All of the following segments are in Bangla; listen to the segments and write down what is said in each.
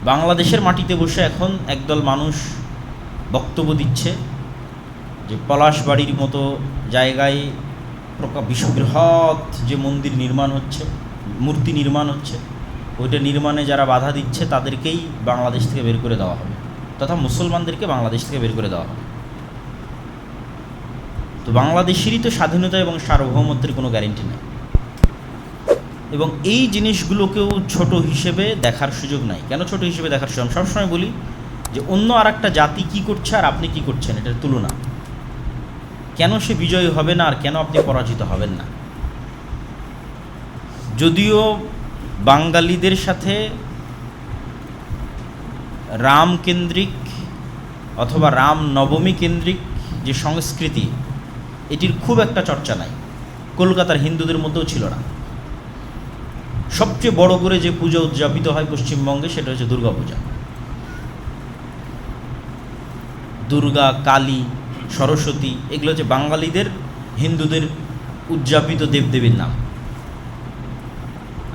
বাংলাদেশের মাটিতে বসে এখন একদল মানুষ বক্তব্য দিচ্ছে যে পলাশবাড়ির মতো জায়গায় বিশ্ববৃহৎ যে মন্দির নির্মাণ হচ্ছে, মূর্তি নির্মাণ হচ্ছে, ওইটা নির্মাণে যারা বাধা দিচ্ছে তাদেরকেই বাংলাদেশ থেকে বের করে দেওয়া হবে, তথা মুসলমানদেরকে বাংলাদেশ থেকে বের করে দেওয়া হবে। তো বাংলাদেশেরই তো স্বাধীনতা এবং সার্বভৌমত্বের কোনো গ্যারেন্টি নেই, এবং এই জিনিসগুলোকেও ছোট হিসেবে দেখার সুযোগ নাই। কেন ছোট হিসেবে দেখার সুযোগ? সবসময় বলি যে অন্য আর একটা জাতি কী করছে আর আপনি কী করছেন, এটার তুলনা। কেন সে বিজয়ী হবে না আর কেন আপনি পরাজিত হবেন না? যদিও বাঙালিদের সাথে রাম কেন্দ্রিক অথবা রাম নবমী কেন্দ্রিক যে সংস্কৃতি, এটির খুব একটা চর্চা নাই, কলকাতার হিন্দুদের মধ্যেও ছিল না। সবচেয়ে বড় করে যে পূজা উদযাপিত হয় পশ্চিমবঙ্গে সেটা হচ্ছে দুর্গা পূজা। দুর্গা, কালী, সরস্বতী, এগুলো হচ্ছে বাঙালিদের, হিন্দুদের উদযাপিত দেবদেবীর নাম।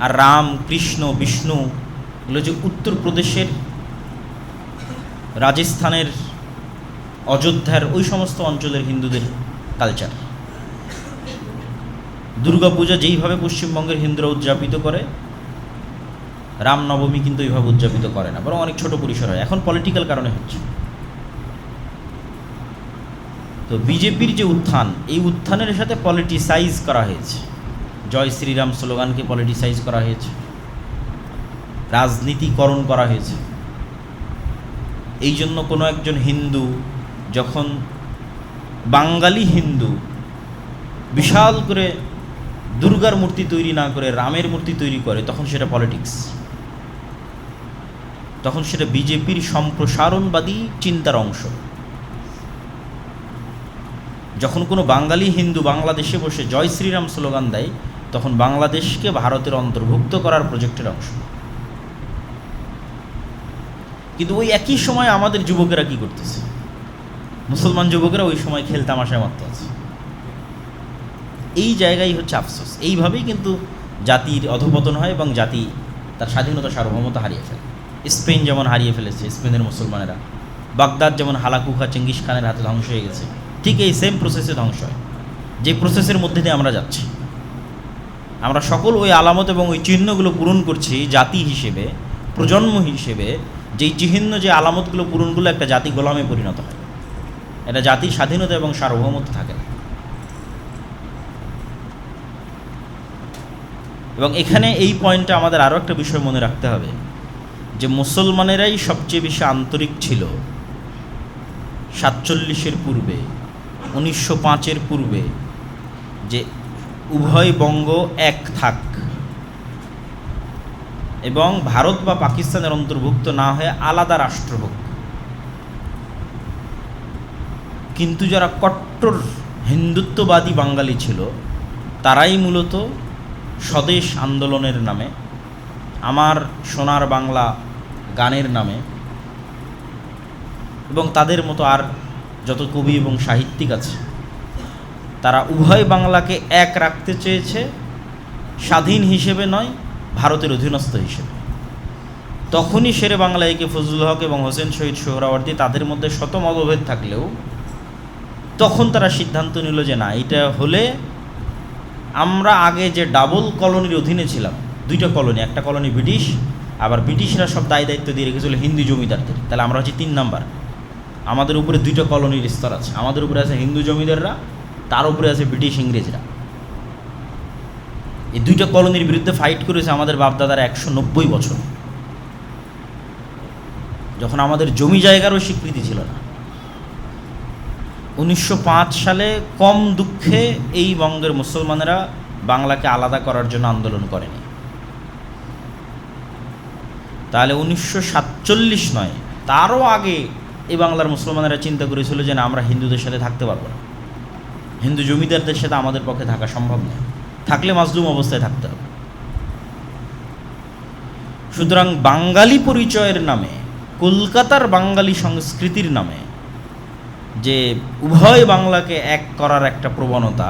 আর রাম, কৃষ্ণ, বিষ্ণু এগুলো হচ্ছে উত্তরপ্রদেশের, রাজস্থানের, অযোধ্যার ওই সমস্ত অঞ্চলের হিন্দুদের কালচার। দুর্গা পূজা যেইভাবে পশ্চিমবঙ্গের হিন্দুরা উদযাপিত করে, রামনবমী কিন্তু এইভাবে উদযাপিত করে না, বরং অনেক ছোট পরিসর হয়। এখন পলিটিক্যাল কারণে হচ্ছে। তো বিজেপির যে উত্থান, এই উত্থানের সাথে পলিটিসাইজ করা হয়েছে, জয় শ্রীরাম স্লোগানকে পলিটিসাইজ করা হয়েছে, রাজনীতিকরণ করা হয়েছে। এই জন্য কোনো একজন হিন্দু যখন বাঙালি হিন্দু বিশাল করে দুর্গার মূর্তি তৈরি না করে রামের মূর্তি তৈরি করে, তখন সেটা পলিটিক্স, তখন সেটা বিজেপির সম্প্রসারণবাদী চিন্তার অংশ। যখন কোনো বাঙালি হিন্দু বাংলাদেশে বসে জয় শ্রীরাম স্লোগান দেয়, তখন বাংলাদেশকে ভারতের অন্তর্ভুক্ত করার প্রজেক্টের অংশ। কিন্তু ওই একই সময় আমাদের যুবকেরা কি করতেছে? মুসলমান যুবকেরা ওই সময় খেলতামাশায় মত্ত আছে। এই জায়গায় হচ্ছে আফসোস। এইভাবেই কিন্তু জাতির অধঃপতন হয় এবং জাতি তার স্বাধীনতা সার্বভৌমতা হারিয়ে ফেলে। স্পেন যেমন হারিয়ে ফেলেছে, স্পেনের মুসলমানেরা। বাগদাদ যেমন হালাকুখা চেঙ্গিস খানের হাতে ধ্বংস হয়ে গেছে, ঠিক এই সেম প্রসেসে ধ্বংস হয়, যে প্রসেসের মধ্যে দিয়ে আমরা যাচ্ছি। আমরা সকল ওই আলামত এবং ওই চিহ্নগুলো পূরণ করছি জাতি হিসেবে, প্রজন্ম হিসেবে। যেই চিহ্ন, যে আলামতগুলো পূরণগুলো একটা জাতি গোলামে পরিণত হয়, এটা জাতির স্বাধীনতা এবং সার্বভৌমত্ব থাকে না। এবং এখানে এই পয়েন্টে আমাদের আরও একটা বিষয় মনে রাখতে হবে, যে মুসলমানেরাই সবচেয়ে বেশি আন্তরিক ছিল 47-এর পূর্বে, 1905-এর পূর্বে, যে উভয় বঙ্গ এক থাক এবং ভারত বা পাকিস্তানের অন্তর্ভুক্ত না হয়ে আলাদা রাষ্ট্র হোক। কিন্তু যারা কট্টর হিন্দুত্ববাদী বাঙালি ছিল, তারাই মূলত স্বদেশ আন্দোলনের নামে, আমার সোনার বাংলা গানের নামে, এবং তাদের মতো আর যত কবি এবং সাহিত্যিক আছে, তারা উভয় বাংলাকে এক রাখতে চেয়েছে, স্বাধীন হিসেবে নয়, ভারতের অধীনস্থ হিসেবে। তখনই শেরে বাংলা একে ফজলুল হক এবং হোসেন শহীদ সোহরাওয়ার্দী, তাদের মধ্যে শত মতভেদ থাকলেও তখন তারা সিদ্ধান্ত নিল যে না, এটা হলে আমরা আগে যে ডাবল কলোনির অধীনে ছিলাম, দুইটা কলোনি, একটা কলোনি ব্রিটিশ, আবার ব্রিটিশরা সব দায় দায়িত্ব দিয়ে রেখেছিল হিন্দু জমিদারদের, তাহলে আমরা হচ্ছে 3 নাম্বার। আমাদের উপরে দুইটা কলোনির স্তর আছে, আমাদের উপরে আছে হিন্দু জমিদাররা, তার উপরে আছে ব্রিটিশ ইংরেজরা। এই দুইটা কলোনির বিরুদ্ধে ফাইট করেছে আমাদের বাপদাদারা 190 বছর, যখন আমাদের জমি জায়গারও স্বীকৃতি ছিল না। 1905 সালে কম দুঃখে এই বঙ্গের মুসলমানেরা বাংলাকে আলাদা করার জন্য আন্দোলন করেনি। তাহলে 1947 নয়, তারও আগে এই বাংলার মুসলমানেরা চিন্তা করেছিল যে না, আমরা হিন্দুদের সাথে থাকতে পারবো না, হিন্দু জমিদারদের সাথে আমাদের পক্ষে থাকা সম্ভব নয়, থাকলে মাজলুম অবস্থায় থাকতে হবে। সুতরাং বাঙালি পরিচয়ের নামে, কলকাতার বাঙালি সংস্কৃতির নামে যে উভয় বাংলাকে এক করার একটা প্রবণতা,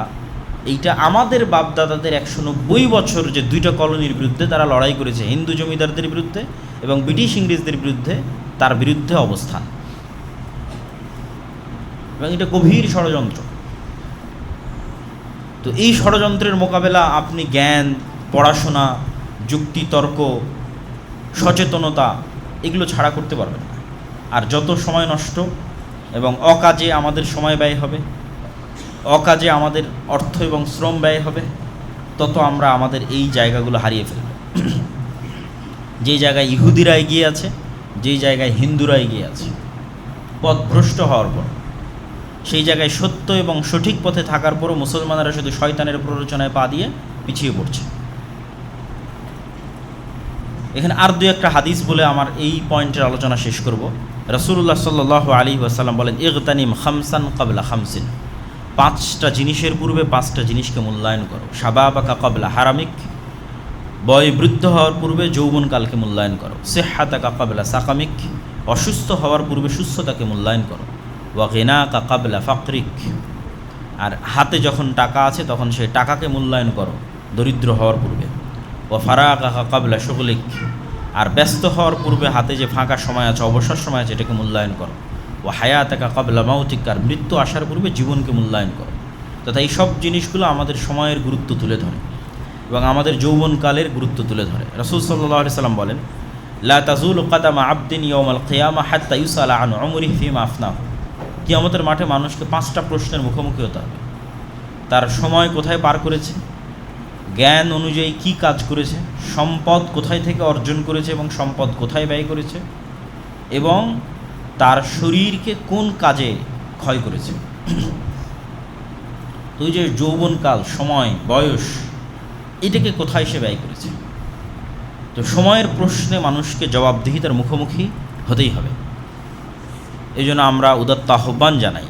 এইটা আমাদের বাপদাদাদের 190 বছর যে দুইটা কলোনির বিরুদ্ধে তারা লড়াই করেছে, হিন্দু জমিদারদের বিরুদ্ধে এবং ব্রিটিশ ইংরেজদের বিরুদ্ধে তার বিরুদ্ধে অবস্থান, এবং এটা গভীর ষড়যন্ত্র। তো এই ষড়যন্ত্রের মোকাবেলা আপনি জ্ঞান, পড়াশোনা, যুক্তি, তর্ক, সচেতনতা এগুলো ছাড়া করতে পারবেন না। আর যত সময় নষ্ট এবং অকাজে আমাদের সময় ব্যয় হবে, অকাজে আমাদের অর্থ এবং শ্রম ব্যয় হবে, তত আমরা আমাদের এই জায়গাগুলো হারিয়ে ফেলব। যেই জায়গায় ইহুদিরা এগিয়ে আছে, যেই জায়গায় হিন্দুরা এগিয়ে আছে পথভ্রষ্ট হওয়ার পর, সেই জায়গায় সত্য এবং সঠিক পথে থাকার পরও মুসলমানেরা শুধু শয়তানের প্ররোচনায় পা দিয়ে পিছিয়ে পড়ছে। এখানে আর দু একটা হাদিস বলে আমার এই পয়েন্টের আলোচনা শেষ করব। রাসূলুল্লাহ সাল্লাল্লাহু আলাইহি ওয়াসাল্লাম বলেন, ইগতানিম খামসান ক্বাবলা খামসিন, 5টা জিনিসের পূর্বে 5টা জিনিসকে মূল্যায়ন করো। শাবাবাকা ক্বাবলা হারামিক, বয় বৃদ্ধ হওয়ার পূর্বে যৌবনকালকে মূল্যায়ন করো। সিহহাতাকা ক্বাবলা সাকামিক, অসুস্থ হওয়ার পূর্বে সুস্থতাকে মূল্যায়ন করো। ওয়া গিনাকা ক্বাবলা ফাকরিক, আর হাতে যখন টাকা আছে তখন সেই টাকাকে মূল্যায়ন করো দরিদ্র হওয়ার পূর্বে। ওয়া ফারাগাকা ক্বাবলা শুগলিক, আর ব্যস্ত হওয়ার পূর্বে হাতে যে ফাঁকা সময় আছে, অবসর সময় আছে, এটাকে মূল্যায়ন করো। ও হায়াতাকা ক্বাবলা মাউতিক, আর মৃত্যু আসার পূর্বে জীবনকে মূল্যায়ন করো। তথা এই সব জিনিসগুলো আমাদের সময়ের গুরুত্ব তুলে ধরে এবং আমাদের যৌবনকালের গুরুত্ব তুলে ধরে। রাসূল সাল্লাল্লাহু আলাইহি সাল্লাম বলেন, লা তাজুলু কাদামা আবদিন ইয়াউমাল কিয়ামা হাত্তা ইউসালা আন উমরিহি ফিমা আফনাহু। কিয়ামতের মাঠে মানুষকে 5টা প্রশ্নের মুখোমুখি হতে হবে। তার সময় কোথায় পার করেছে, জ্ঞান অনুযায়ী কি কাজ করেছে, সম্পদ কোথায় থেকে অর্জন করেছে এবং সম্পদ কোথায় ব্যয় করেছে, এবং তার শরীরকে কোন কাজে ক্ষয় করেছে। তো এই যে যৌবনকাল, সময়, বয়স, এটাকে কোথায় সে ব্যয় করেছে। তো সময়ের প্রশ্নে মানুষকে জবাবদিহিতার মুখোমুখি হতেই হবে। এই জন্য আমরা উদাত্ত আহ্বান জানাই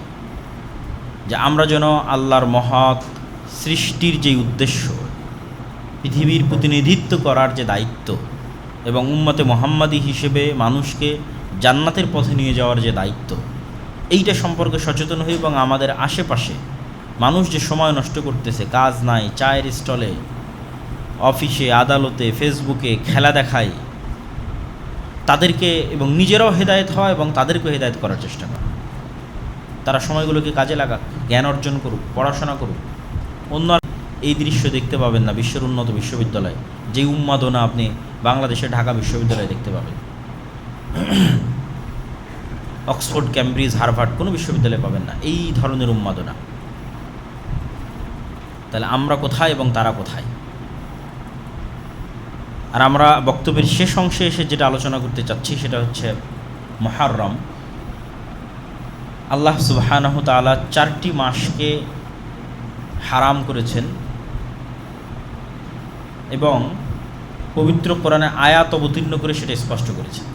যে আমরা যেন আল্লাহর মহৎ সৃষ্টির যে উদ্দেশ্য, পৃথিবীর প্রতিনিধিত্ব করার যে দায়িত্ব এবং উম্মতে মুহাম্মাদি হিসেবে মানুষকে জান্নাতের পথে নিয়ে যাওয়ার যে দায়িত্ব, এইটা সম্পর্কে সচেতন হই এবং আমাদের আশেপাশে মানুষ যে সময় নষ্ট করতেছে, কাজ নাই, চায়ের স্টলে, অফিসে, আদালতে, ফেসবুকে খেলা দেখায়, তাদেরকে এবং নিজেরাও হেদায়েত হওয়া এবং তাদেরকেও হেদায়েত করার চেষ্টা করা। তারা সময়গুলোকে কাজে লাগাক, জ্ঞান অর্জন করুক, পড়াশোনা করুক। অন্য এই দৃশ্য দেখতে পাবেন না বিশ্বের উন্নত বিশ্ববিদ্যালয়, যে উন্মাদনা আপনি বাংলাদেশের ঢাকা বিশ্ববিদ্যালয়ে দেখতে পাবেন। অক্সফোর্ড, ক্যামব্রিজ, হার্ভার্ড কোনো বিশ্ববিদ্যালয়ে পাবেন না এই ধরনের উন্মাদনা। তাহলে আমরা কোথায় এবং তারা কোথায়? আর আমরা বক্তব্যের শেষ অংশে এসে যেটা আলোচনা করতে চাচ্ছি সেটা হচ্ছে মুহররম। আল্লাহ সুবহানাহু তাআলা 4টি মাসকে হারাম করেছেন এবং পবিত্র কোরআনে আয়াত অবতীর্ণ করে সেটা স্পষ্ট করেছেন।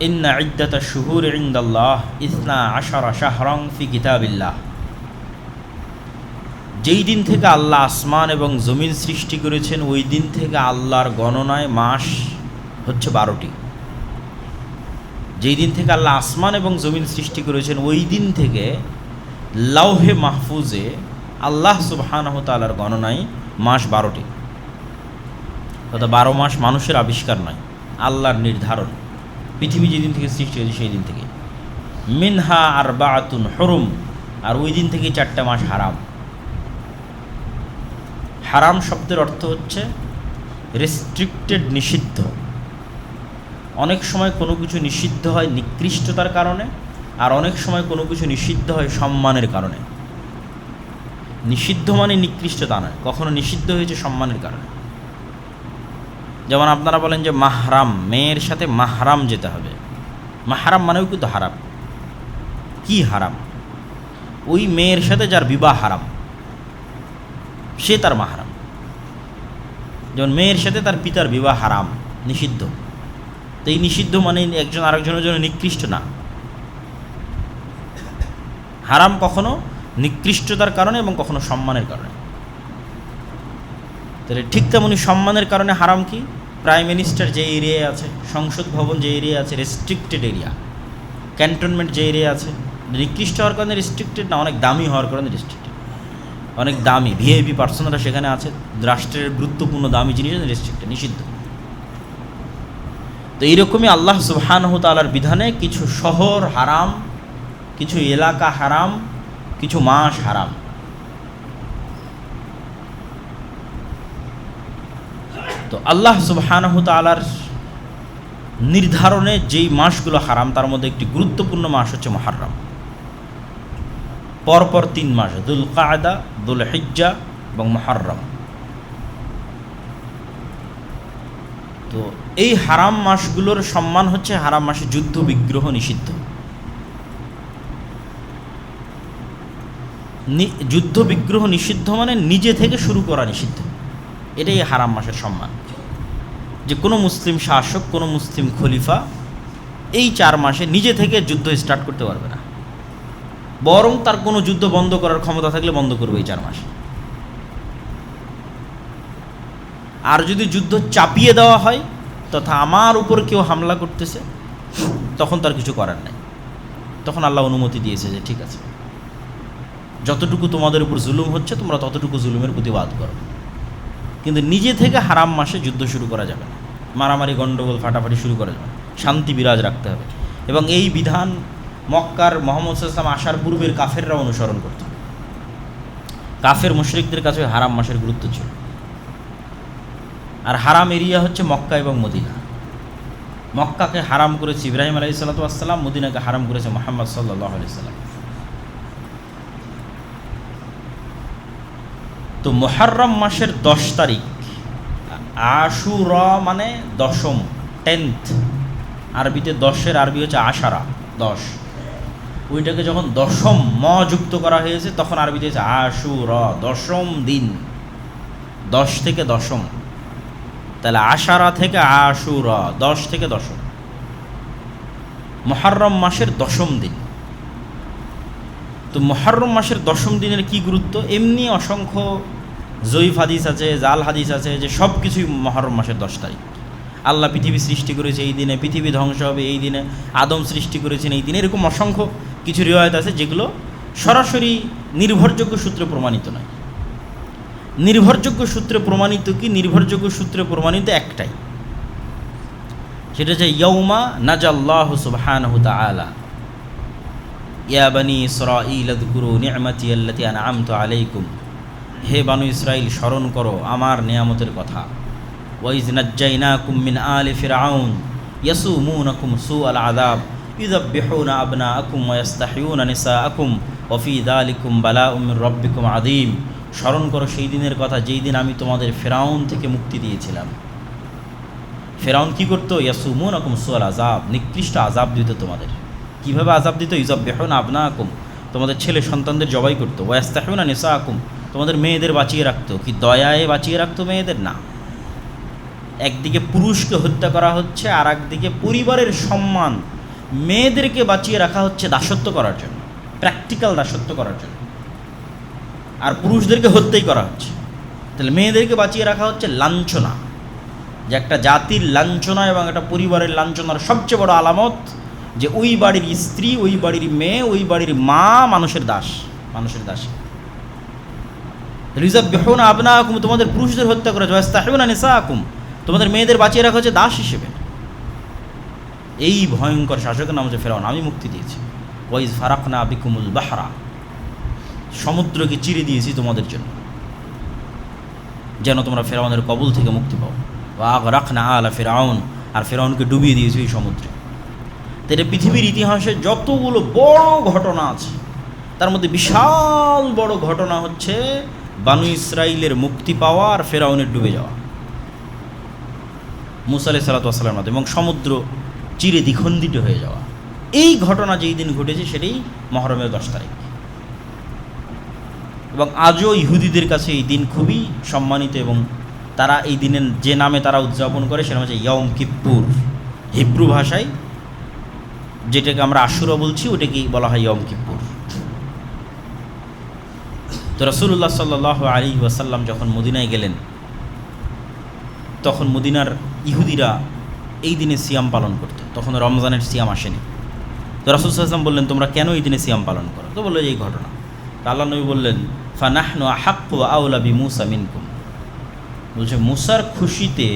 ইন্না ইদ্দাতা শুহুর ইনদাল্লাহ 12 শাহরান ফি কিতাবিল্লাহ। যেই দিন থেকে আল্লাহ আসমান এবং জমিন সৃষ্টি করেছেন ওই দিন থেকে আল্লাহর গণনায় মাস হচ্ছে 12টি। যেই দিন থেকে আল্লাহ আসমান এবং জমিন সৃষ্টি করেছেন ওই দিন থেকে লাউহে মাহফুজে আল্লাহ সুবহানাহু তাআলার গণনায় মাস 12টি। অর্থাৎ 12 মাস মানুষের আবিষ্কার নয়, আল্লাহর নির্ধারণ। পৃথিবী যেদিন থেকে সৃষ্টি হয়েছে সেই দিন থেকে। মিনহা আরবাআতুন হুরুম, আর ওই দিন থেকে 4টা মাস হারাম। হারাম শব্দের অর্থ হচ্ছে রেস্ট্রিক্টেড, নিষিদ্ধ। অনেক সময় কোনো কিছু নিষিদ্ধ হয় নিকৃষ্টতার কারণে, আর অনেক সময় কোনো কিছু নিষিদ্ধ হয় সম্মানের কারণে। নিষিদ্ধ মানে নিকৃষ্টতা নয়, কখনো নিষিদ্ধ হয়েছে সম্মানের কারণে। যেমন আপনারা বলেন যে মাহরাম, মেয়ের সাথে মাহরাম যেতে হবে। মাহরাম মানেও কিন্তু হারাম। কি হারাম? ওই মেয়ের সাথে যার বিবাহ হারাম সে তার মাহরাম। যেমন মেয়ের সাথে তার পিতার বিবাহ হারাম, নিষিদ্ধ। তো এই নিষিদ্ধ মানে একজন আরেকজনের জন্য নিকৃষ্ট না। হারাম কখনো নিকৃষ্টতার কারণে এবং কখনো সম্মানের কারণে। তাহলে ঠিক তেমনি সম্মানের কারণে হারাম কি? প্রাইম মিনিস্টার যে এরিয়ায় আছে, সংসদ ভবন যে এরিয়া আছে, রেস্ট্রিক্টেড এরিয়া। ক্যান্টনমেন্ট যে এরিয়া আছে, নিকৃষ্ট হওয়ার কারণে রেস্ট্রিক্টেড না, অনেক দামি হওয়ার কারণে রেস্ট্রিক্টেড। অনেক দামি ভিআইপি পার্সনরা সেখানে আছে, রাষ্ট্রের গুরুত্বপূর্ণ দামি জিনিস রেস্ট্রিক্টেড, নিষিদ্ধ। তো এইরকমই আল্লাহ সুবহানাহু তাআলার বিধানে কিছু শহর হারাম, কিছু এলাকা হারাম, কিছু মাস হারাম। তো আল্লাহ সুবহানাহু তাআলার নির্ধারণে যেই মাসগুলো হারাম তার মধ্যে একটি গুরুত্বপূর্ণ মাস হচ্ছে মুহররম। পরপর 3 মাস, যুল কায়দা, যুল হিজ্জা এবং মুহররম। তো এই হারাম মাসগুলোর সম্মান হচ্ছে, হারাম মাসে যুদ্ধ বিগ্রহ নিষিদ্ধ। যুদ্ধ বিগ্রহ নিষিদ্ধ মানে নিজে থেকে শুরু করা নিষিদ্ধ। এটাই হারাম মাসের সম্মান, যে কোনো মুসলিম শাসক, কোনো মুসলিম খলিফা এই 4 মাসে নিজে থেকে যুদ্ধ স্টার্ট করতে পারবে না, বরং তার কোনো যুদ্ধ বন্ধ করার ক্ষমতা থাকলে বন্ধ করবে এই 4 মাসে। আর যদি যুদ্ধ চাপিয়ে দেওয়া হয় তথা আমার উপর কেউ হামলা করতেছে, তখন তার কিছু করার নাই। তখন আল্লাহ অনুমতি দিয়েছে যে ঠিক আছে, যতটুকু তোমাদের উপর জুলুম হচ্ছে তোমরা ততটুকু জুলুমের প্রতিবাদ করো, কিন্তু নিজে থেকে হারাম মাসে যুদ্ধ শুরু করা যাবে না, মারামারি গণ্ডগোল ফাটাফাটি শুরু করা যাবে না, শান্তি বিরাজ রাখতে হবে। এবং এই বিধান মক্কার মুহাম্মদ সাল্লাল্লাহু আলাইহি ওয়াসাল্লাম আসার পূর্বের কাফেররা অনুসরণ করত। কাফের মুশরিকদের কাছে হারাম মাসের গুরুত্ব ছিল। আর হারাম এরিয়া হচ্ছে মক্কা এবং মদিনা। মক্কাকে হারাম করেছে ইব্রাহিম আলাইহিস সালাতু ওয়াস সালাম, মদিনাকে হারাম করেছে মুহাম্মদ সাল্লাল্লাহু আলাইহি ওয়াসাল্লাম। তো মুহররম মাসের 10 তারিখ, আশুরা মানে দশম, 10th, আরবিতে 10-এর আরবি হচ্ছে আশারা, 10। ওইটাকে যখন দশম যুক্ত করা হয়েছে তখন আরবিতে হচ্ছে আশুরা, দশম দিন, 10 থেকে দশম। তাহলে আশারা থেকে আশুরা, 10 থেকে দশম, মুহররম মাসের দশম দিন। তো মুহররম মাসের দশম দিনের কি গুরুত্ব? এমনি অসংখ্য জয়ীফ হাদিস আছে, জাল হাদিস আছে, যে সব কিছুই মুহররম মাসের 10 তারিখ। আল্লাহ পৃথিবী সৃষ্টি করেছে এই দিনে, পৃথিবী ধ্বংস হবে এই দিনে, আদম সৃষ্টি করেছেন এই দিনে, এরকম অসংখ্য কিছু রিওয়ায়াত আছে যেগুলো সরাসরি নির্ভরযোগ্য সূত্রে প্রমাণিত নয়। নির্ভরযোগ্য সূত্রে প্রমাণিত কি? নির্ভরযোগ্য সূত্রে প্রমাণিত একটাই, সেটা হচ্ছে ইয়াউমা নাজাল্লাহু সুবহানাহু তাআলা ইয়া বানি ইসরাঈল আযকুরু নি'মাতি আল্লাতী আন'আমতু আলাইকুম, হে বানু ইসরাইল স্মরণ করো আমার নিয়ামতের কথা। ওয়া ইয নাজ্জাইনাকুম মিন আলি ফিরআউন ইয়াসুমুনাকুম সুআল আযাব ইউযাব্বিহুনা আবনাআকুম ওয়া ইস্তাহইয়ুনা নিসাআকুম ওয়া ফী যালিকুম বালাউম মির রাব্বিকুম আযীম। স্মরণ করো সেই দিনের কথা যেই দিন আমি তোমাদের ফিরআউন থেকে মুক্তি দিয়েছিলাম। ফিরআউন কি করত? ইয়াসুমুনাকুম সুআল আযাব, নিকৃষ্ট আযাব দিত তোমাদের। কীভাবে আযাব দিত? ইউযাব্বিহুনা আবনাআকুম, তোমাদের ছেলে সন্তানদের জবাই করতো। ওয়া ইস্তাহইয়ুনা নিসাআকুম, তোমাদের মেয়েদের বাঁচিয়ে রাখতো। কি দয়ায় বাঁচিয়ে রাখতো মেয়েদের? না, একদিকে পুরুষকে হত্যা করা হচ্ছে, আর একদিকে পরিবারের সম্মান, মেয়েদেরকে বাঁচিয়ে রাখা হচ্ছে দাসত্ব করার জন্য, প্র্যাকটিক্যাল দাসত্ব করার জন্য, আর পুরুষদেরকে হত্যাই করা হচ্ছে। তাহলে মেয়েদেরকে বাঁচিয়ে রাখা হচ্ছে লাঞ্ছনা, যে একটা জাতির লাঞ্ছনা এবং একটা পরিবারের লাঞ্ছনার সবচেয়ে বড় আলামত যে ওই বাড়ির স্ত্রী, ওই বাড়ির মেয়ে, ওই বাড়ির মা মানুষের দাস, মানুষের দাস। ইউযাব্বিহুনা আবনাআকুম, তোমাদের পুরুষদের হত্যা করেছে। ওয়া ইস্তাহইয়ুনা নিসাআকুম, তোমাদের মেয়েদের বাঁচিয়ে রাখা হচ্ছে দাস হিসেবে। এই ভয়ঙ্কর শাসকের নাম হচ্ছে ফিরআউন। আমি মুক্তি দিয়েছি। ওয়া ইয ফারাকনা বিকুমুল বাহরা, সমুদ্রকে চিরে দিয়েছি তোমাদের জন্য, যেন তোমরা ফিরআউনের কবল থেকে মুক্তি পাও। ওয়া আগরাকনা আলা ফিরআউন, আর ফিরআউনকে ডুবিয়ে দিয়েছি এই সমুদ্রে। তো এটা পৃথিবীর ইতিহাসে যতগুলো বড় ঘটনা আছে তার মধ্যে বিশাল বড় ঘটনা হচ্ছে বানু ইসরাইলের মুক্তি পাওয়া আর ফিরআউনের ডুবে যাওয়া মুসা আলাইহিস সালাতু ওয়াস সালামের মাধ্যমে, এবং সমুদ্র চিরে দ্বিখণ্ডিত হয়ে যাওয়া। এই ঘটনা যেই দিন ঘটেছে সেটাই মুহররমের 10 তারিখ। এবং আজও ইহুদিদের কাছে এই দিন খুবই সম্মানিত, এবং তারা এই দিনের যে নামে তারা উদযাপন করে সেটা হচ্ছে ইয়ম কিপ্পুর। হিব্রু ভাষায় যেটাকে আমরা আশুরা বলছি ওটাকেই বলা হয় ইয়ম কিপ্পুর। তো রাসূলুল্লাহ সাল্লাল্লাহু আলাইহি ওয়াসাল্লাম যখন মদিনায় গেলেন তখন মদিনার ইহুদিরা এই দিনে সিয়াম পালন করত। তখন রমজানের সিয়াম আসেনি। তো রাসূল সাল্লাল্লাহু আলাইহি ওয়াসাল্লাম বললেন, তোমরা কেন এই দিনে সিয়াম পালন করো? তো বললো এই ঘটনা। তো আল্লাহ নবী বললেন, ফানাহনু আহাক্কু ওয়া আওলা বিমূসা মিনকুম, বলছে মুসার খুশিতে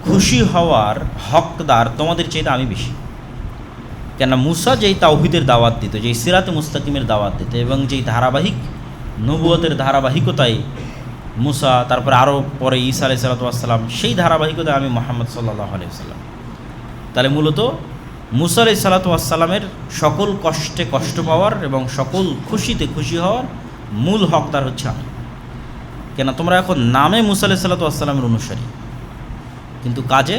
খুশি হওয়ার হকদার তোমাদের চাইতে আমি বেশি। কেন মুসা যেই তাওহীদের দাওয়াত দিত, যেই সিরাতে মুস্তাকিমের দাওয়াত দিত, এবং যেই ধারাবাহিক নবুয়তের ধারাবাহিকতায় মুসা, তারপরে আরও পরে ঈসা আলাইহিস সালাম, সেই ধারাবাহিকতায় আমি মুহাম্মদ সাল্লাল্লাহু আলাইহি ওয়াসাল্লাম। তাহলে মূলত মুসা আলাইহিস সালামের সকল কষ্টে কষ্ট পাওয়ার এবং সকল খুশিতে খুশি হওয়ার মূল হকদার হচ্ছে আমি। কেন তোমরা এখন নামে মুসা আলাইহিস সালামের অনুসারী, কিন্তু কাজে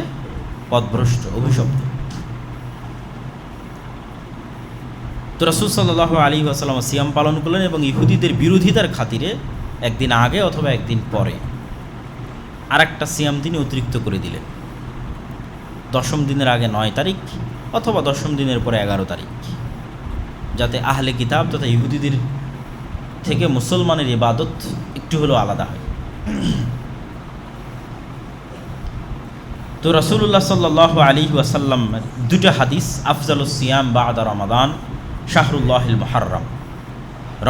পথভ্রষ্ট, অভিশপ্ত। তো রাসূল সাল্লাল্লাহু আলাইহি ওয়াসাল্লাম সিয়াম পালন করলেন এবং ইহুদিদের বিরোধিতার খাতিরে একদিন আগে অথবা একদিন পরে আরেকটা সিয়াম তিনি অতিরিক্ত করে দিলেন। 10ম দিনের আগে 9 তারিখ অথবা 10ম দিনের পরে 11 তারিখ, যাতে আহলে কিতাব তথা ইহুদিদের থেকে মুসলমানের ইবাদত একটু হলেও আলাদা হয়। তো রাসূলুল্লাহ সাল্লাল্লাহু আলাইহি ওয়াসাল্লাম দুটো হাদিস, আফজালুস সিয়াম বা'দা রমাদান শাহরুল্লাহিল মুহাররম,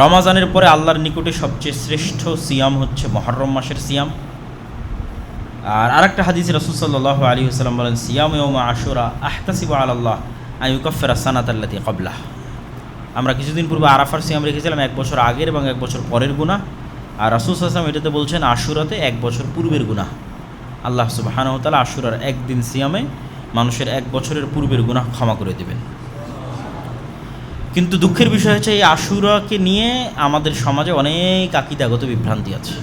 রমাজানের পরে আল্লাহর নিকটে সবচেয়ে শ্রেষ্ঠ সিয়াম হচ্ছে মুহররম মাসের সিয়াম। আর আরেকটা হাদিসে রাসূল সাল্লাল্লাহু আলাইহি ওয়াসাল্লাম বলেন, সিয়াম ইয়াউমা আশুরা আহতাসিবু আলাল্লাহ আন ইউকাফিরা সানাতাল্লাতী ক্বাবলাহ। আমরা কিছুদিন পূর্বে আরাফার সিয়াম রেখেছিলাম 1 বছর আগের এবং 1 বছর পরের গুনাহ, আর রাসূল সাল্লাল্লাহু আলাইহি ওয়াসাল্লাম এটাতে বলছেন আশুরাতে 1 বছর পূর্বের গুনাহ। আল্লাহ সুবহানাহু ওয়া তাআলা আশুরার একদিন সিয়ামে মানুষের 1 বছরের পূর্বের গুনাহ ক্ষমা করে দেবেন। কিন্তু দুঃখের বিষয় হচ্ছে এই আশুরাকে নিয়ে আমাদের সমাজে অনেক আকীদাগত বিভ্রান্তি আছে।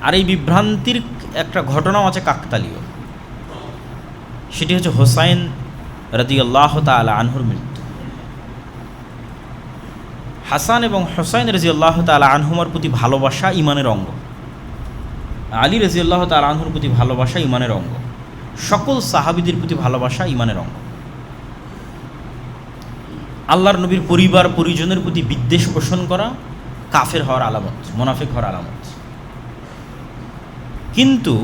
আর এই বিভ্রান্তির একটা ঘটনাও আছে কাকতালীয়, সেটি হচ্ছে হোসাইন রাদিয়াল্লাহু তাআলা আনহুর মৃত্যু। হাসান এবং হোসাইন রাদিয়াল্লাহু তাআলা আনহুমার প্রতি ভালোবাসা ইমানের অঙ্গ, আলী রাদিয়াল্লাহু তাআলা আনহুর প্রতি ভালোবাসা ইমানের অঙ্গ, সকল সাহাবীদের প্রতি ভালোবাসা ইমানের অঙ্গ। আল্লাহর নবীর পরিবার পরিজনের প্রতি বিদ্বেষ পোষণ করা কাফের হওয়ার আলামত, মুনাফিক হওয়ার আলামত। কিন্তু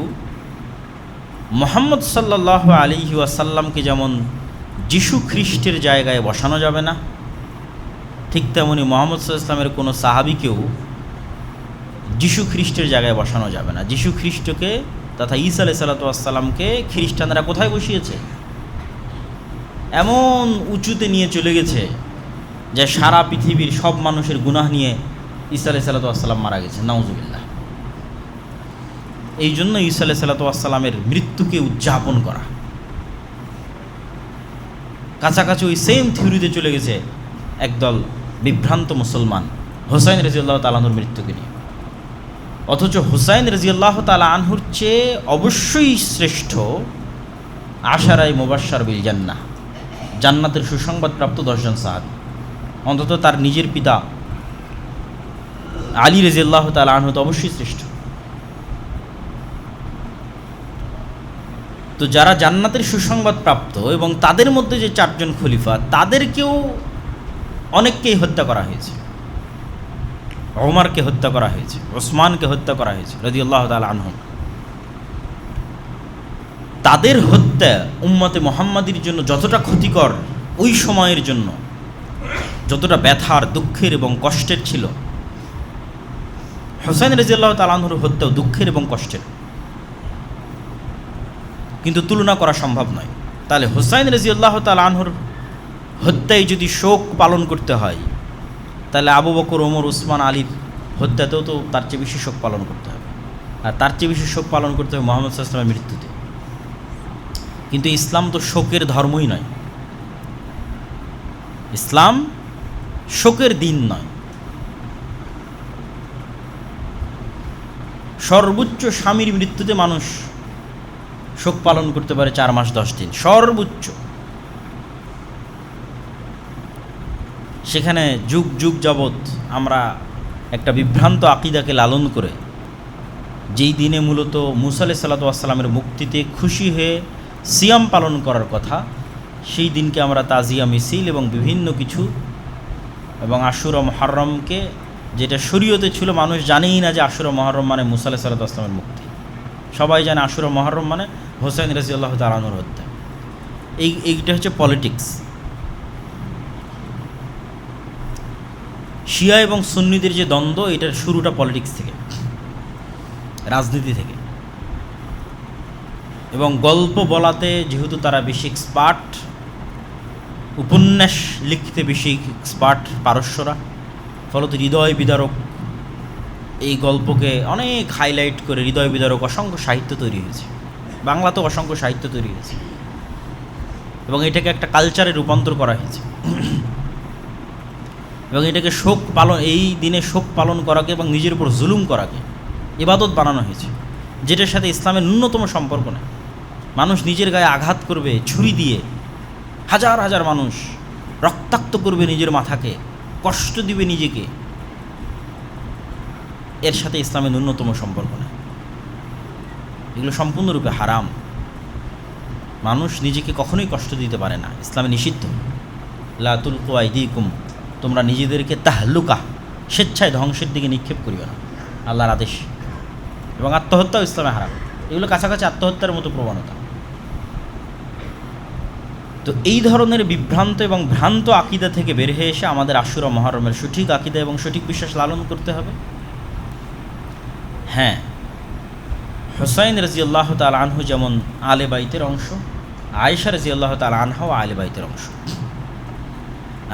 মুহাম্মদ সাল্লাল্লাহু আলাইহি ওয়াসাল্লামকে যেমন যিশু খ্রিস্টের জায়গায় বসানো যাবে না, ঠিক তেমনি মুহাম্মদ সাল্লাল্লাহু আলাইহি ওয়াসাল্লামের কোনো সাহাবীকেও যিশু খ্রিস্টের জায়গায় বসানো যাবে না। যিশু খ্রিস্টকে তথা ঈসা আলাইহিস সালামকে খ্রিস্টানরা কোথায় বসিয়েছে? এমন উঁচুতে নিয়ে চলে গেছে যে সারা পৃথিবীর সব মানুষের গুনাহ নিয়ে ঈসা আলাইহিস সালাম মারা গেছে, নাউজুবিল্লাহ। এই জন্য ঈসা আলাইহিস সালামের মৃত্যুকে উদযাপন করা, কাছাকাছি ওই সেম থিওরিতে চলে গেছে একদল বিভ্রান্ত মুসলমান হোসাইন রাদিয়াল্লাহু তাআলা আনহুর মৃত্যুকে নিয়ে। অথচ হোসাইন রাদিয়াল্লাহু তাআলা আনহুর চেয়ে অবশ্যই শ্রেষ্ঠ আশারায়ে মুবাশশার বিল জান্নাহ, জান্নাতের সুসংবাদপ্রাপ্ত 10 জন সাহাবী। অন্তত তার নিজের পিতা আলী রাদিয়াল্লাহু তাআলা আনহু তো অবশ্যই শ্রেষ্ঠ। তো যারা জান্নাতের সুসংবাদ প্রাপ্ত এবং তাদের মধ্যে যে 4 জন খলিফা, তাদেরকেও অনেককেই হত্যা করা হয়েছে। ওমরকে হত্যা করা হয়েছে, ওসমানকে হত্যা করা হয়েছে রাদিয়াল্লাহু তাআলা আনহু। তাদের হত্যা উম্মতে মুহাম্মাদির জন্য যতটা ক্ষতিকর, ওই সময়ের জন্য যতটা ব্যথার, দুঃখের এবং কষ্টের ছিল, হোসাইন রাদিয়াল্লাহু তাআলা আনহুর হত্যাও দুঃখের এবং কষ্টের, কিন্তু তুলনা করা সম্ভব নয়। তাহলে হোসাইন রাদিয়াল্লাহু তাআলা আনহুর হত্যায় যদি শোক পালন করতে হয়, তাহলে আবু বকর, ওমর, উসমান, আলীর হত্যাতেও তো তার চেয়ে বেশি শোক পালন করতে হবে। আর তার চেয়ে বেশি শোক পালন করতে হবে মুহাম্মদ সাল্লাল্লাহু আলাইহি ওয়াসাল্লামের মৃত্যুতে। কিন্তু ইসলাম তো শোকের ধর্মই নয়, ইসলাম শোকের দিন নয়। সর্বোচ্চ স্বামীর মৃত্যুতে মানুষ শোক পালন করতে পারে 4 মাস 10 দিন সর্বোচ্চ। সেখানে যুগ যুগ যাবৎ আমরা একটা বিভ্রান্ত আকীদাকে লালন করে, যেই দিনে মূলত মুসা আলাইহিস সালামের মুক্তিতে খুশি হয়ে সিয়াম পালন করার কথা, সেই দিনকে আমরা তাজিয়া মিছিল এবং বিভিন্ন কিছু, এবং আশুরা মুহররমকে, যেটা শরীয়তে ছিল, মানুষ জানেই না যে আশুরা মুহররম মানে মুসা আলাইহিস সালামের মুক্তি। সবাই জানে আশুরা মুহররম মানে হোসাইন রাদিয়াল্লাহু তাআলা আনহুর হত্যা। এইটা হচ্ছে পলিটিক্স। শিয়া এবং সুন্নিদের যে দ্বন্দ্ব, এটার শুরুটা পলিটিক্স থেকে, রাজনীতি থেকে। এবং গল্প বলাতে যেহেতু তারা বেশি এক্সপার্ট, উপন্যাস লিখতে বেশি এক্সপার্ট পারস্যরা, ফলত হৃদয় বিদারক এই গল্পকে অনেক হাইলাইট করে হৃদয় বিদারক অসংখ্য সাহিত্য তৈরি হয়েছে, বাংলাতেও অসংখ্য সাহিত্য তৈরি হয়েছে, এবং এটাকে একটা কালচারে রূপান্তর করা হয়েছে। এবং এটাকে শোক পালন, এই দিনে শোক পালন করাকে এবং নিজের উপর জুলুম করাকে ইবাদত বানানো হয়েছে, যেটার সাথে ইসলামের ন্যূনতম সম্পর্ক নেই। মানুষ নিজের গায়ে আঘাত করবে ছুরি দিয়ে, হাজার হাজার মানুষ রক্তাক্ত করবে নিজের মাথাকে, কষ্ট দিবে নিজেকে, এর সাথে ইসলামের ন্যূনতম সম্পর্ক নেই। এগুলো সম্পূর্ণরূপে হারাম। মানুষ নিজেকে কখনোই কষ্ট দিতে পারে না, ইসলামে নিষিদ্ধ। লা তুলকু আইদিকুম, তোমরা নিজেদেরকে তাহলুকা, স্বেচ্ছায় ধ্বংসের দিকে নিক্ষেপ করিও না, আল্লাহর আদেশ। এবং আত্মহত্যাও ইসলামে হারাম। এগুলো কাছাকাছি আত্মহত্যার মতো প্রবণতা। তো এই ধরনের বিভ্রান্ত এবং ভ্রান্ত আকিদা থেকে বের হয়ে এসে আমাদের আশুরা মুহররমের সঠিক আকিদা এবং সঠিক বিশ্বাস লালন করতে হবে। হ্যাঁ, হুসাইন রাদিয়াল্লাহু তাআলা আনহু যেমন আলে বাইতের অংশ, আয়েশা রাদিয়াল্লাহু তাআলা আনহাও আলে বাইতের অংশ।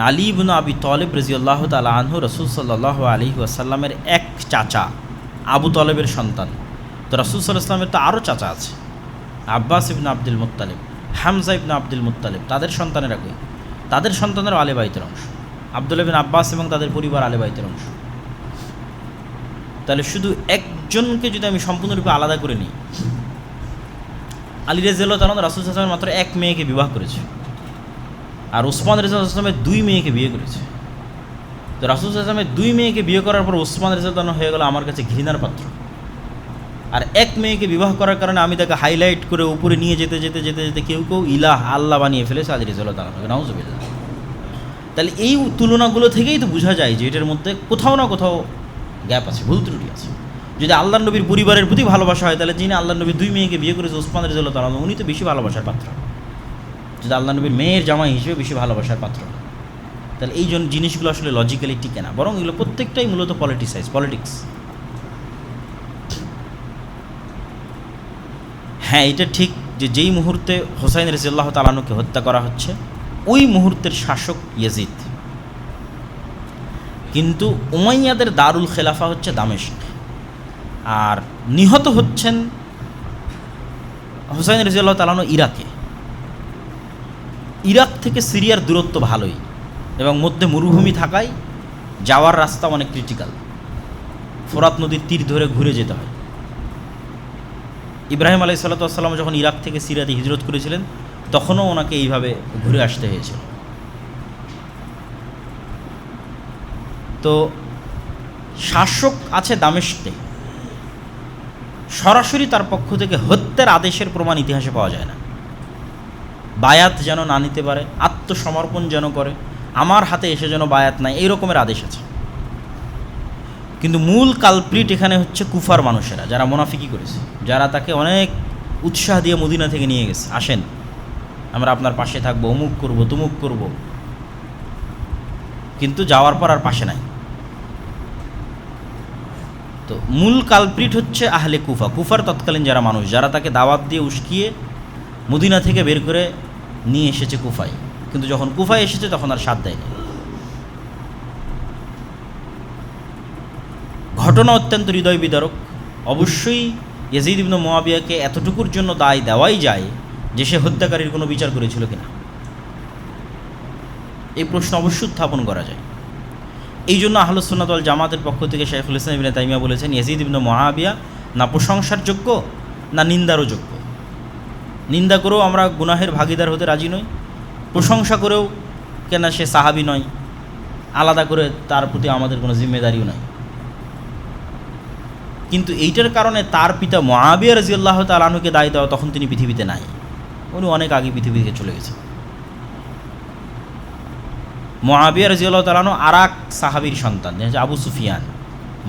আলী ইবনে আবি তালিব রাদিয়াল্লাহু তাআলা আনহু রাসূল সাল্লাল্লাহু আলাইহি ওয়াসাল্লামের এক চাচা, আবু তালেবের সন্তান। তো রাসূল সাল্লাল্লাহু আলাইহি ওয়াসাল্লামের তো আরও চাচা আছে, আব্বাস ইবনে আব্দুল মুত্তালিব, হামজা ইবনে আব্দুল মুত্তালিব, তাদের সন্তানেরা কই? তাদের সন্তানেরও আলে বাইতের অংশ। আব্দুল্লাহ বিন আব্বাস এবং তাদের পরিবার আলে বাইতের অংশ। তাহলে শুধু একজনকে যদি আমি সম্পূর্ণরূপে আলাদা করে নিই, আলী রাদিয়াল্লাহু তাআলা রাসূল সাল্লাল্লাহু আলাইহি ওয়াসাল্লাম মাত্র এক মেয়েকে বিবাহ করেছে, আর ওসমান রাদিয়াল্লাহু আনহু দুই মেয়েকে বিয়ে করেছে। তো রাসূল সাল্লাল্লাহু আলাইহি ওয়াসাল্লামের দুই মেয়েকে বিয়ে করার পর ওসমান রাদিয়াল্লাহু আনহু হয়ে গেল আমার কাছে ঘৃণার পাত্র। আর এক মেয়েকে বিবাহ করার কারণে আমি তাকে হাইলাইট করে উপরে নিয়ে যেতে যেতে যেতে যেতে কেউ কেউ ইলাহ, আল্লাহ বানিয়ে ফেলেছে আলী রাদিয়াল্লাহু তাআলা, নাউযুবিল্লাহ। তাহলে এই তুলনাগুলো থেকেই তো বোঝা যায় যে এটার মধ্যে কোথাও না কোথাও গ্যাপ আছে, ভুল ত্রুটি আছে। যদি আল্লাহর নবীর পরিবারের প্রতি ভালোবাসা হয়, তাহলে যিনি আল্লাহর নবীর দুই মেয়েকে বিয়ে করেছে ওসমান রাদিয়াল্লাহু তাআলা, উনি তো বেশি ভালোবাসার পাত্র। যদি আল্লাহর নবীর মেয়ের জামাই হিসেবে বেশি ভালোবাসার পাত্র, তাহলে এই জিনিসগুলো আসলে লজিক্যালি টিকে না, বরং এগুলো প্রত্যেকটাই মূলত পলিটিক্স। হ্যাঁ, এটা ঠিক যে যেই মুহূর্তে হুসাইন রাদিয়াল্লাহু তাআলা আনহুকে হত্যা করা হচ্ছে, ওই মুহূর্তের শাসক ইয়াজিদ, কিন্তু উমাইয়াদের দারুল খেলাফা হচ্ছে দামেস্ক। আর নিহত হচ্ছেন হুসাইন রাদিয়াল্লাহু তাআলা আনহু ইরাকে। ইরাক থেকে সিরিয়ার দূরত্ব ভালোই, এবং মধ্যে মরুভূমি থাকায় যাওয়ার রাস্তা অনেক ক্রিটিক্যাল। ফোরাত নদীর তীর ধরে ঘুরে যেতে হয়। ইব্রাহিম আলাইহিস সালাতু ওয়াস সালাম যখন ইরাক থেকে সিরিয়াতে হিজরত করেছিলেন, তখনও ওনাকে এইভাবে ঘুরে আসতে হয়েছিল। তো শাসক আছে দামেস্কে, সরাসরি তার পক্ষ থেকে হত্যার আদেশের প্রমাণ ইতিহাসে পাওয়া যায় না। বায়াত যেন না নিতে পারে, আত্মসমর্পণ যেন করে, আমার হাতে এসে যেন বায়াত নাই, এই রকমের আদেশ আছে। কিন্তু মূল কালপ্রিট এখানে হচ্ছে কুফার মানুষেরা, যারা মুনাফিকি করেছে, যারা তাকে অনেক উৎসাহ দিয়ে মদিনা থেকে নিয়ে গেছে, আসেন আমরা আপনার পাশে থাকবো, অমুক করব তুমুক করব, কিন্তু যাওয়ার পর আর পাশে নাই। তো মূল কালপ্রিট হচ্ছে আহলে কুফা, কুফার তৎকালীন যারা মানুষ, যারা তাকে দাওয়াত দিয়ে উস্কিয়ে মদিনা থেকে বের করে নিয়ে এসেছে কুফায়, কিন্তু যখন কুফায় এসেছে তখন আর সাথ দেয়নি। ঘটনা অত্যন্ত হৃদয় বিদারক। অবশ্যই ইয়াজিদ ইবনে মুআবিয়াকে এতটুকুর জন্য দায় দেওয়াই যায় যে সে হত্যাকারীর কোনো বিচার করেছিল কিনা, এই প্রশ্ন অবশ্যই উত্থাপন করা যায়। এই জন্য আহলুস সুন্নাত ওয়াল জামাতের পক্ষ থেকে শাইখুল ইসলাম ইবনে তাইমিয়া বলেছেন, ইয়াজিদ ইবনে মুআবিয়া না প্রশংসার যোগ্য না নিন্দারও যোগ্য। নিন্দা করেও আমরা গুনাহের ভাগিদার হতে রাজি নই, প্রশংসা করেও কেন সে সাহাবী নয়, আলাদা করে তার প্রতি আমাদের কোনো জিম্মেদারিও নয়। কিন্তু এইটার কারণে তার পিতা মুআবিয়া রাদিয়াল্লাহু তাআলা আনহুকে দায় দেওয়া, তখন তিনি পৃথিবীতে নাই, উনি অনেক আগে পৃথিবী থেকে চলে গেছেন। মুআবিয়া রাদিয়াল্লাহু তাআলা আনহু আর এক সাহাবীর সন্তান, যে হচ্ছে আবু সুফিয়ান,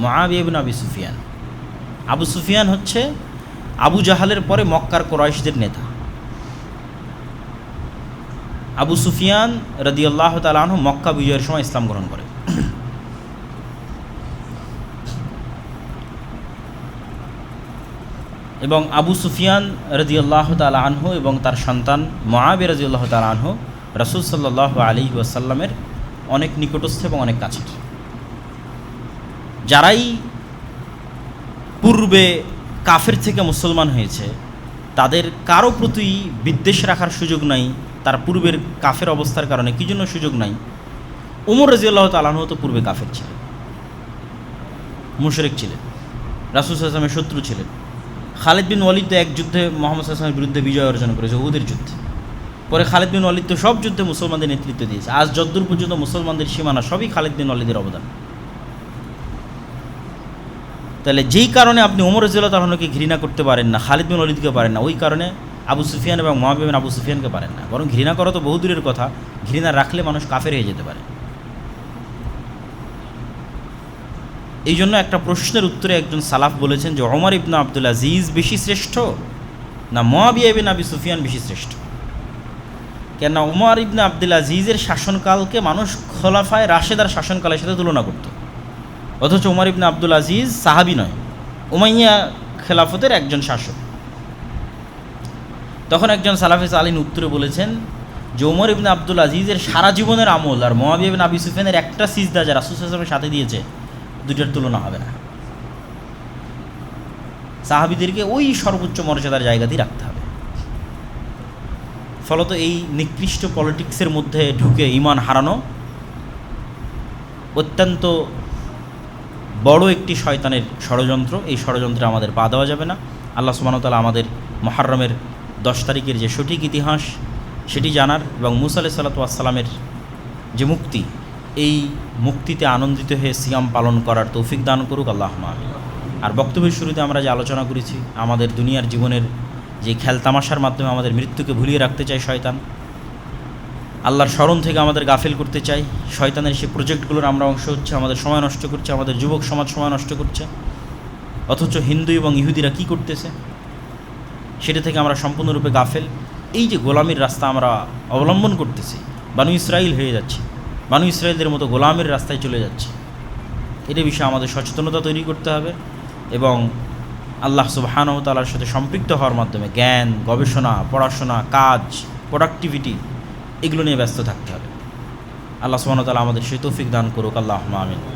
মুআবিয়া ইবনে আবি সুফিয়ান। আবু সুফিয়ান হচ্ছে আবু জাহালের পরে মক্কার কুরাইশদের নেতা। আবু সুফিয়ান রাদিয়াল্লাহু তাআলা আনহু মক্কা বিজয়ের সময় ইসলাম গ্রহণ করে। এবং আবু সুফিয়ান রাদিয়াল্লাহু তাআলা আনহু এবং তার সন্তান মুআবিয়া রাদিয়াল্লাহু তাআলা আনহু রাসূল সাল্লাল্লাহু আলাইহি ওয়াসাল্লামের অনেক নিকটস্থ এবং অনেক কাছের। যারাই পূর্বে কাফের থেকে মুসলমান হয়েছে তাদের কারো প্রতি বিদ্বেষ রাখার সুযোগ নাই, তার পূর্বের কাফের অবস্থার কারণে কী জন্য সুযোগ নাই। ওমর রাদিয়াল্লাহু তাআলা আনহু তো পূর্বে কাফের ছিলেন, মুশরিক ছিলেন, রাসূল সাল্লাল্লাহু আলাইহি ওয়াসাল্লামের শত্রু ছিলেন। খালিদ বিন ওয়ালিদ তো এক যুদ্ধে মুহাম্মদ সাল্লাল্লাহু আলাইহি ওয়াসাল্লামের বিরুদ্ধে বিজয় অর্জন করেছে, উহুদের যুদ্ধে। পরে খালিদ বিন ওয়ালিদ তো সব যুদ্ধে মুসলমানদের নেতৃত্ব দিয়েছে। আজ যদ্দূর পর্যন্ত মুসলমানদের সীমানা সবই খালিদ বিন ওয়ালিদের অবদান। তাহলে যেই কারণে আপনি ওমর রাদিয়াল্লাহু তাআলা আনহুকে ঘৃণা করতে পারেন না, খালিদ বিন ওয়ালিদকে পারেন না, ওই কারণে আবু সুফিয়ান এবং মুআবিয়া বিন আবু সুফিয়ানকে পারেন না। বরং ঘৃণা করা তো বহু দূরের কথা, ঘৃণা রাখলে মানুষ কাফের হয়ে যেতে পারে। এই জন্য একটা প্রশ্নের উত্তরে একজন সালাফ বলেছেন যে ওমর ইবনে আব্দুল আজিজ বেশি শ্রেষ্ঠ না মুআবিয়া বিন আবি সুফিয়ান বেশি শ্রেষ্ঠ। কেননা ওমর ইবনে আব্দুল আজিজের শাসনকালকে মানুষ খোলাফায়ে রাশেদার শাসনকালের সাথে তুলনা করত, অথচ ওমর ইবনে আব্দুল আজিজ সাহাবী নয়, উমাইয়া খেলাফতের একজন শাসক। তখন একজন সালাফে সালিন উত্তরে বলেছেন যে ওমর ইবনে আব্দুল আজিজের সারা জীবনের আমল আর মুআবিয়া বিন আবি সুফিয়ানের একটা সিজদা যারা রাসূল সাল্লাল্লাহু আলাইহি ওয়াসাল্লামের সাথে দিয়েছে, দুইটার তুলনা হবে না। সাহাবীদেরকে ওই সর্বোচ্চ মর্যাদার জায়গাতেই রাখতে হবে। ফলত এই নিকৃষ্ট পলিটিক্সের মধ্যে ঢুকে ঈমান হারানো অত্যন্ত বড় একটি শয়তানের ষড়যন্ত্র। এই ষড়যন্ত্রে আমাদের পা দেওয়া যাবে না। আল্লাহ সুবহানাহু ওয়া তাআলা আমাদের মুহররমের 10 তারিখের যে সঠিক ইতিহাস সেটি জানার এবং মুসা আলাইহিস সালাতু ওয়াস সালামের যে মুক্তি, এই মুক্তিতে আনন্দিত হয়ে সিয়াম পালন করার তৌফিক দান করুক আল্লাহুম্মা আমিন। আর বক্তব্যের শুরুতে আমরা যে আলোচনা করেছি, আমাদের দুনিয়ার জীবনের যে খেলতামাশার মাধ্যমে আমাদের মৃত্যুকে ভুলিয়ে রাখতে চায় শয়তান, আল্লাহর স্মরণ থেকে আমাদের গাফিল করতে চাই, শয়তানের সেই প্রজেক্টগুলোর আমরা অংশ হচ্ছে, আমাদের সময় নষ্ট করছে, আমাদের যুবক সমাজ সময় নষ্ট করছে। অথচ হিন্দু এবং ইহুদিরা কি করতেছে সেটা থেকে আমরা সম্পূর্ণরূপে গাফেল। এই যে গোলামির রাস্তা আমরা অবলম্বন করতেছি, বানু ইসরাইল হয়ে যাচ্ছে, বানু ইসরাইলদের মতো গোলামের রাস্তায় চলে যাচ্ছে। এটা বিষয়ে আমাদের সচেতনতা তৈরি করতে হবে এবং আল্লাহ সুবহানাহু ওয়া তাআলার সাথে সম্পৃক্ত হওয়ার মাধ্যমে জ্ঞান, গবেষণা, পড়াশোনা, কাজ, প্রোডাক্টিভিটি এগুলো নিয়ে ব্যস্ত থাকতে হবে। আল্লাহ সুবহানাহু ওয়া তাআলা আমাদের সেই তৌফিক দান করুক আল্লাহুম্মা আমিন।